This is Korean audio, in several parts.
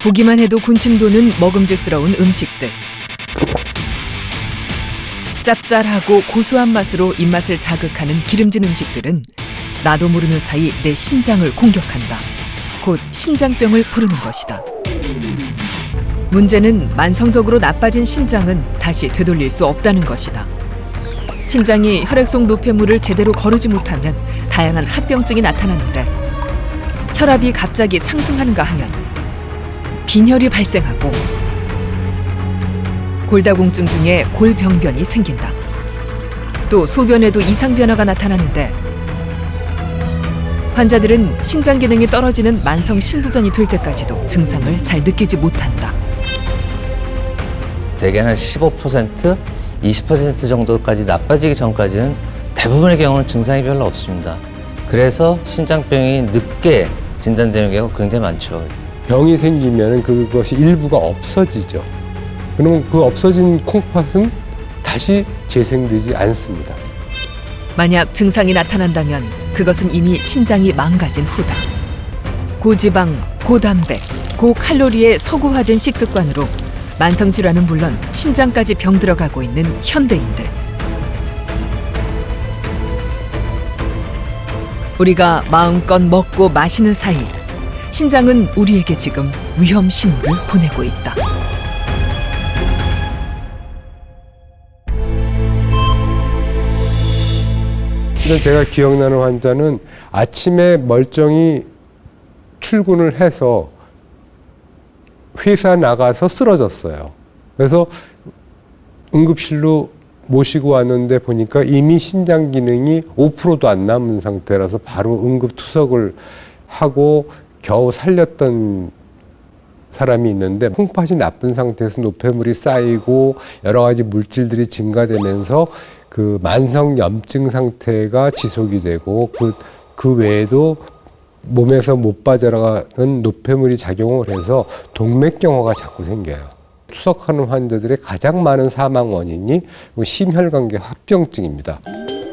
보기만 해도 군침 도는 먹음직스러운 음식들. 짭짤하고 고소한 맛으로 입맛을 자극하는 기름진 음식들은 나도 모르는 사이 내 신장을 공격한다. 곧 신장병을 부르는 것이다. 문제는 만성적으로 나빠진 신장은 다시 되돌릴 수 없다는 것이다. 신장이 혈액 속 노폐물을 제대로 거르지 못하면 다양한 합병증이 나타나는데, 혈압이 갑자기 상승하는가 하면 빈혈이 발생하고 골다공증 등의 골병변이 생긴다. 또 소변에도 이상 변화가 나타나는데, 환자들은 신장 기능이 떨어지는 만성 신부전이 될 때까지도 증상을 잘 느끼지 못한다. 대개 한 15%, 20% 정도까지 나빠지기 전까지는 대부분의 경우는 증상이 별로 없습니다. 그래서 신장병이 늦게 진단되는 경우가 굉장히 많죠. 병이 생기면 그것이 일부가 없어지죠. 그러면 그 없어진 콩팥은 다시 재생되지 않습니다. 만약 증상이 나타난다면 그것은 이미 신장이 망가진 후다. 고지방, 고단백, 고칼로리의 서구화된 식습관으로 만성질환은 물론 신장까지 병들어가고 있는 현대인들. 우리가 마음껏 먹고 마시는 사이 신장은 우리에게 지금 위험 신호를 보내고 있다. 근데 제가 기억나는 환자는 아침에 멀쩡히 출근을 해서 회사 나가서 쓰러졌어요. 그래서 응급실로 모시고 왔는데 보니까 이미 신장 기능이 5%도 안 남은 상태라서 바로 응급 투석을 하고 겨우 살렸던 사람이 있는데, 콩팥이 나쁜 상태에서 노폐물이 쌓이고 여러 가지 물질들이 증가되면서 그 만성 염증 상태가 지속이 되고 그 외에도 몸에서 못 빠져나가는 노폐물이 작용을 해서 동맥경화가 자꾸 생겨요. 투석하는 환자들의 가장 많은 사망 원인이 심혈관계 합병증입니다.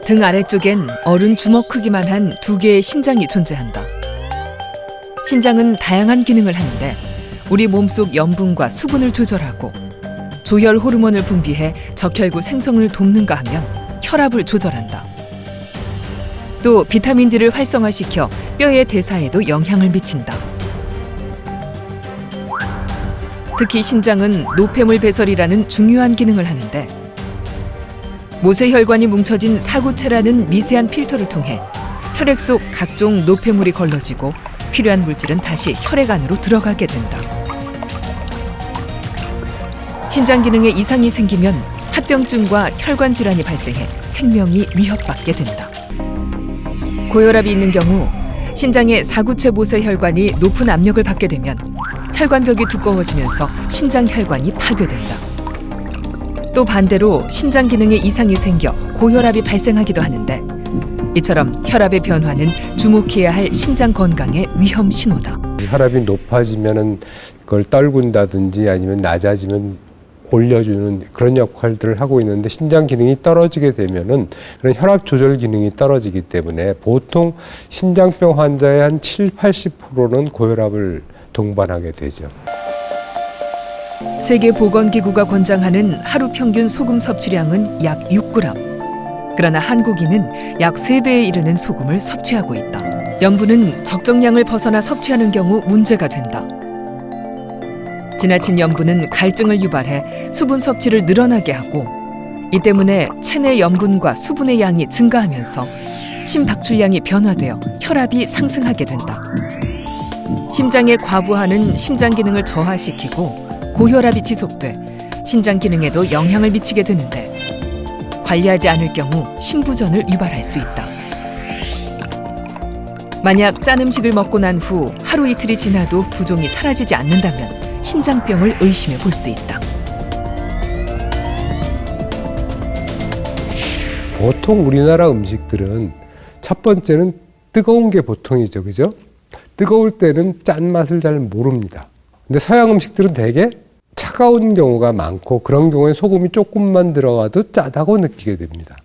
등 아래쪽엔 어른 주먹 크기만 한 두 개의 신장이 존재한다. 신장은 다양한 기능을 하는데 우리 몸속 염분과 수분을 조절하고 조혈 호르몬을 분비해 적혈구 생성을 돕는가 하면 혈압을 조절한다. 또 비타민 D를 활성화시켜 뼈의 대사에도 영향을 미친다. 특히 신장은 노폐물 배설이라는 중요한 기능을 하는데, 모세혈관이 뭉쳐진 사구체라는 미세한 필터를 통해 혈액 속 각종 노폐물이 걸러지고 필요한 물질은 다시 혈액 안으로 들어가게 된다. 신장 기능에 이상이 생기면 합병증과 혈관 질환이 발생해 생명이 위협받게 된다. 고혈압이 있는 경우 신장의 사구체 모세혈관이 높은 압력을 받게 되면 혈관벽이 두꺼워지면서 신장 혈관이 파괴된다. 또 반대로 신장 기능에 이상이 생겨 고혈압이 발생하기도 하는데, 이처럼 혈압의 변화는 주목해야 할 신장 건강의 위험 신호다. 혈압이 높아지면은 그걸 떨군다든지 아니면 낮아지면 올려주는 그런 역할들을 하고 있는데, 신장 기능이 떨어지게 되면은 그런 혈압 조절 기능이 떨어지기 때문에 보통 신장병 환자의 한 70~80%는 고혈압을 동반하게 되죠. 세계보건기구가 권장하는 하루 평균 소금 섭취량은 약 6g. 그러나 한국인은 약 3배에 이르는 소금을 섭취하고 있다. 염분은 적정량을 벗어나 섭취하는 경우 문제가 된다. 지나친 염분은 갈증을 유발해 수분 섭취를 늘어나게 하고, 이 때문에 체내 염분과 수분의 양이 증가하면서 심박출량이 변화되어 혈압이 상승하게 된다. 심장에 과부하는 심장 기능을 저하시키고 고혈압이 지속돼 신장 기능에도 영향을 미치게 되는데, 관리하지 않을 경우 신부전을 유발할 수 있다. 만약 짠 음식을 먹고 난 후 하루 이틀이 지나도 부종이 사라지지 않는다면 신장병을 의심해 볼 수 있다. 보통 우리나라 음식들은 첫 번째는 뜨거운 게 보통이죠, 그죠? 뜨거울 때는 짠맛을 잘 모릅니다. 근데 서양 음식들은 되게 차가운 경우가 많고, 그런 경우에 소금이 조금만 들어가도 짜다고 느끼게 됩니다.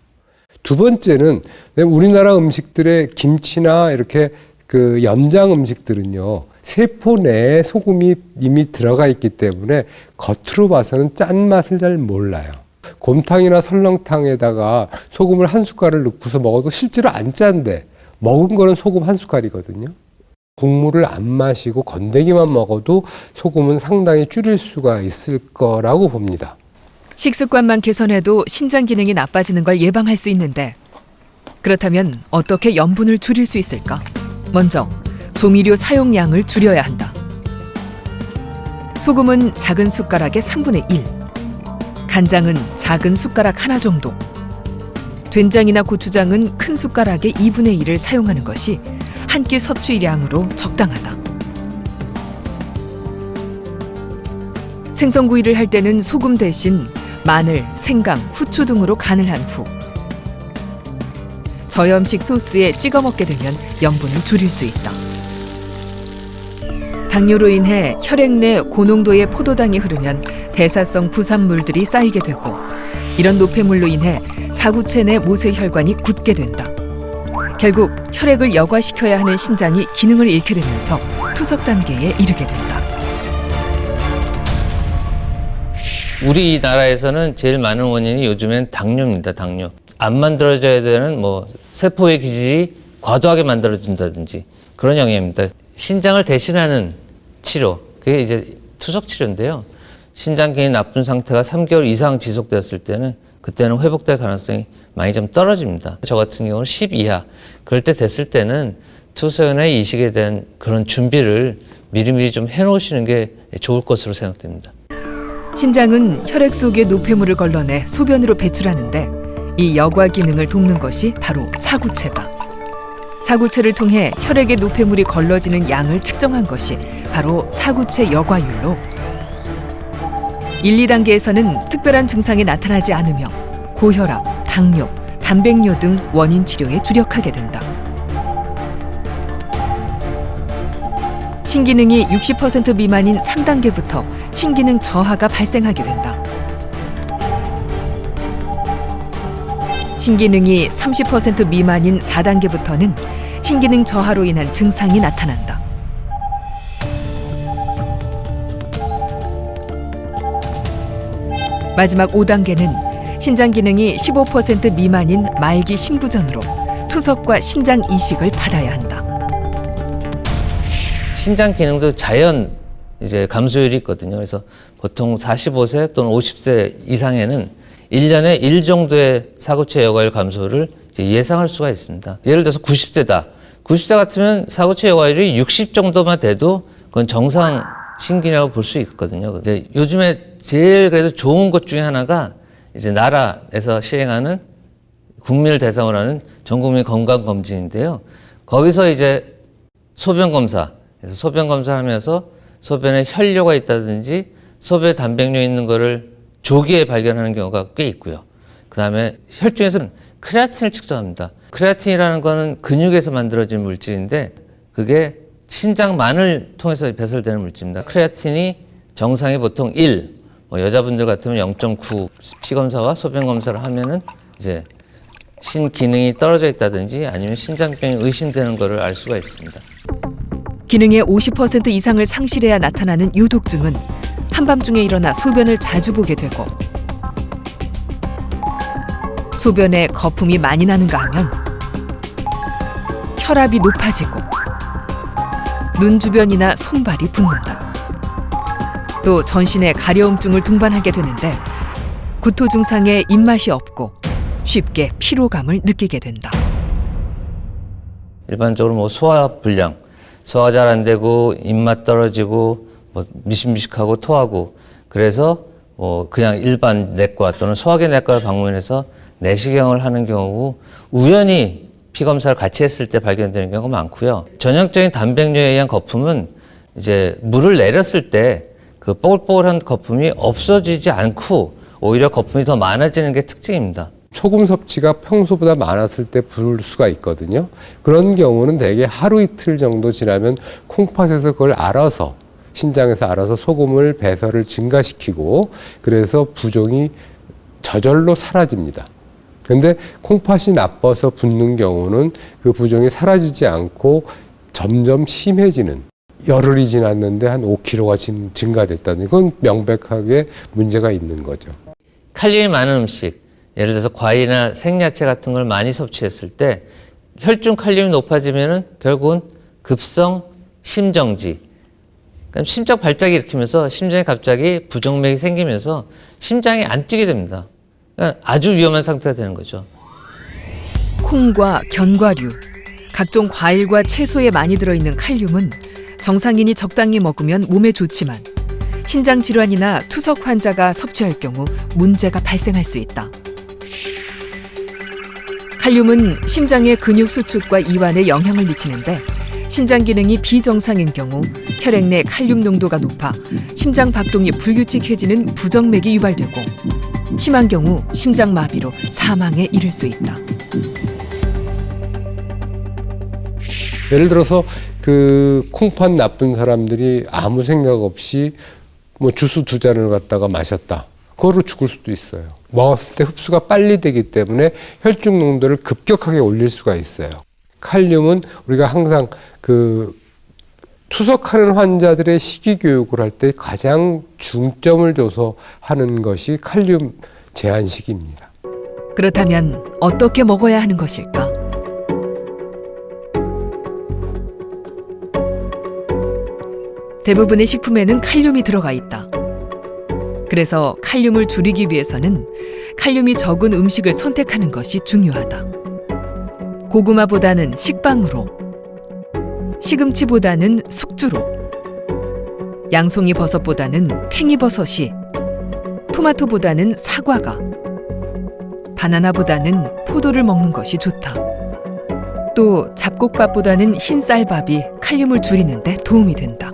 두 번째는 우리나라 음식들의 김치나 이렇게 그 염장 음식들은요, 세포 내에 소금이 이미 들어가 있기 때문에 겉으로 봐서는 짠맛을 잘 몰라요. 곰탕이나 설렁탕에다가 소금을 한 숟갈을 넣고서 먹어도 실제로 안 짠데 먹은 거는 소금 한 숟갈이거든요. 국물을 안 마시고 건더기만 먹어도 소금은 상당히 줄일 수가 있을 거라고 봅니다. 식습관만 개선해도 신장 기능이 나빠지는 걸 예방할 수 있는데 그렇다면 어떻게 염분을 줄일 수 있을까? 먼저 조미료 사용량을 줄여야 한다. 소금은 작은 숟가락의 3분의 1, 간장은 작은 숟가락 하나 정도, 된장이나 고추장은 큰 숟가락의 2분의 1을 사용하는 것이 한 끼 섭취량으로 적당하다. 생선구이를 할 때는 소금 대신 마늘, 생강, 후추 등으로 간을 한 후 저염식 소스에 찍어 먹게 되면 염분을 줄일 수 있다. 당뇨로 인해 혈액 내 고농도의 포도당이 흐르면 대사성 부산물들이 쌓이게 되고 이런 노폐물로 인해 사구체 내 모세혈관이 굳게 된다. 결국 혈액을 여과시켜야 하는 신장이 기능을 잃게 되면서 투석 단계에 이르게 된다. 우리나라에서는 제일 많은 원인이 요즘엔 당뇨입니다. 당뇨. 안 만들어져야 되는 세포의 기질이 과도하게 만들어진다든지 그런 영향입니다. 신장을 대신하는 치료, 그게 이제 투석 치료인데요. 신장 기능이 나쁜 상태가 3개월 이상 지속되었을 때는 그때는 회복될 가능성이 많이 좀 떨어집니다. 저 같은 경우는 10 이하. 그럴 때 됐을 때는 투석이나 이식에 대한 그런 준비를 미리미리 좀 해놓으시는 게 좋을 것으로 생각됩니다. 신장은 혈액 속의 노폐물을 걸러내 소변으로 배출하는데 이 여과 기능을 돕는 것이 바로 사구체다. 사구체를 통해 혈액의 노폐물이 걸러지는 양을 측정한 것이 바로 사구체 여과율로 1, 2단계에서는 특별한 증상이 나타나지 않으며 고혈압, 당뇨, 단백뇨 등 원인 치료에 주력하게 된다. 신기능이 60% 미만인 3단계부터 신기능 저하가 발생하게 된다. 신기능이 30% 미만인 4단계부터는 신기능 저하로 인한 증상이 나타난다. 마지막 5단계는 신장 기능이 15% 미만인 말기 신부전으로 투석과 신장 이식을 받아야 한다. 신장 기능도 자연 감소율이 있거든요. 그래서 보통 45세 또는 50세 이상에는 1년에 1 정도의 사구체 여과율 감소를 예상할 수가 있습니다. 예를 들어서 90세다. 90세 같으면 사구체 여과율이 60 정도만 돼도 그건 정상 신기라고 볼 수 있거든요. 근데 요즘에 제일 그래도 좋은 것 중에 하나가 나라에서 시행하는 국민을 대상으로 하는 전국민 건강검진인데요. 거기서 소변 검사, 그래서 소변 검사를 하면서 소변에 혈뇨가 있다든지 소변에 단백뇨 있는 거를 조기에 발견하는 경우가 꽤 있고요. 그 다음에 혈중에서는 크레아틴을 측정합니다. 크레아틴이라는 거는 근육에서 만들어진 물질인데 그게 신장만을 통해서 배설되는 물질입니다. 크레아틴이 정상이 보통 1, 여자분들 같으면 0.9 피검사와 소변 검사를 하면은 신기능이 떨어져 있다든지 아니면 신장병이 의심되는 거를 알 수가 있습니다. 기능의 50% 이상을 상실해야 나타나는 요독증은 한밤중에 일어나 소변을 자주 보게 되고 소변에 거품이 많이 나는가 하면 혈압이 높아지고 눈 주변이나 손발이 붓는다. 또 전신에 가려움증을 동반하게 되는데 구토 증상에 입맛이 없고 쉽게 피로감을 느끼게 된다. 일반적으로 소화 불량, 소화 잘 안 되고 입맛 떨어지고 미식미식하고 토하고 그래서 그냥 일반 내과 또는 소화기 내과를 방문해서 내시경을 하는 경우 우연히 피 검사를 같이 했을 때 발견되는 경우가 많고요. 전형적인 단백뇨에 의한 거품은 물을 내렸을 때 그 뽀글뽀글한 거품이 없어지지 않고 오히려 거품이 더 많아지는 게 특징입니다. 소금 섭취가 평소보다 많았을 때 부을 수가 있거든요. 그런 경우는 대개 하루 이틀 정도 지나면 콩팥에서 그걸 알아서 신장에서 알아서 소금을 배설을 증가시키고 그래서 부종이 저절로 사라집니다. 그런데 콩팥이 나빠서 붓는 경우는 그 부종이 사라지지 않고 점점 심해지는 열흘이 지났는데 한 5kg가 증가됐다는 이건 명백하게 문제가 있는 거죠. 칼륨이 많은 음식, 예를 들어서 과일이나 생야채 같은 걸 많이 섭취했을 때 혈중 칼륨이 높아지면은 결국은 급성 심정지, 그러니까 심장 발작이 일으키면서 심장에 갑자기 부정맥이 생기면서 심장이 안 뛰게 됩니다. 그러니까 아주 위험한 상태가 되는 거죠. 콩과 견과류, 각종 과일과 채소에 많이 들어있는 칼륨은 정상인이 적당히 먹으면 몸에 좋지만 신장 질환이나 투석 환자가 섭취할 경우 문제가 발생할 수 있다. 칼륨은 심장의 근육 수축과 이완에 영향을 미치는데 신장 기능이 비정상인 경우 혈액 내 칼륨 농도가 높아 심장 박동이 불규칙해지는 부정맥이 유발되고 심한 경우 심장 마비로 사망에 이를 수 있다. 예를 들어서 그 콩팥 나쁜 사람들이 아무 생각 없이 뭐 주스 2잔을 갖다가 마셨다. 그거로 죽을 수도 있어요. 먹었을 때 흡수가 빨리 되기 때문에 혈중 농도를 급격하게 올릴 수가 있어요. 칼륨은 우리가 항상 그 투석하는 환자들의 식이 교육을 할 때 가장 중점을 줘서 하는 것이 칼륨 제한식입니다. 그렇다면 어떻게 먹어야 하는 것일까? 대부분의 식품에는 칼륨이 들어가 있다. 그래서 칼륨을 줄이기 위해서는 칼륨이 적은 음식을 선택하는 것이 중요하다. 고구마보다는 식빵으로, 시금치보다는 숙주로, 양송이 버섯보다는 팽이버섯이, 토마토보다는 사과가, 바나나보다는 포도를 먹는 것이 좋다. 또 잡곡밥보다는 흰 쌀밥이 칼륨을 줄이는 데 도움이 된다.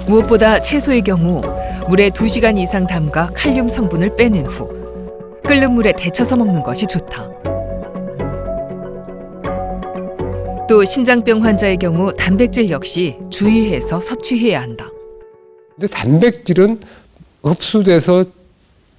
무엇보다 채소의 경우 물에 2시간 이상 담가 칼륨 성분을 빼낸 후 끓는 물에 데쳐서 먹는 것이 좋다. 또 신장병 환자의 경우 단백질 역시 주의해서 섭취해야 한다. 근데 단백질은 흡수돼서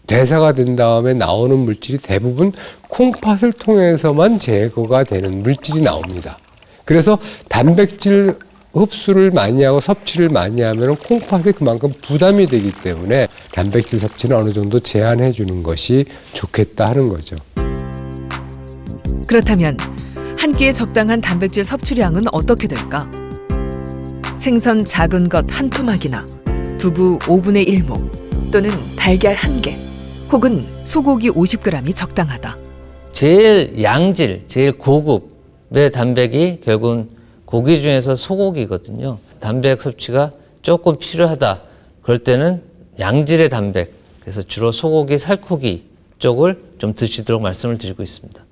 대사가 된 다음에 나오는 물질이 대부분 콩팥을 통해서만 제거가 되는 물질이 나옵니다. 그래서 단백질 흡수를 많이 하고 섭취를 많이 하면 콩팥이 그만큼 부담이 되기 때문에 단백질 섭취는 어느 정도 제한해 주는 것이 좋겠다 하는 거죠. 그렇다면 한 끼에 적당한 단백질 섭취량은 어떻게 될까? 생선 작은 것 한 토막이나 두부 5분의 1모 또는 달걀 1개 혹은 소고기 50g이 적당하다. 제일 양질, 제일 고급의 단백이 결국은 고기 중에서 소고기거든요. 단백 섭취가 조금 필요하다. 그럴 때는 양질의 단백, 그래서 주로 소고기, 살코기 쪽을 좀 드시도록 말씀을 드리고 있습니다.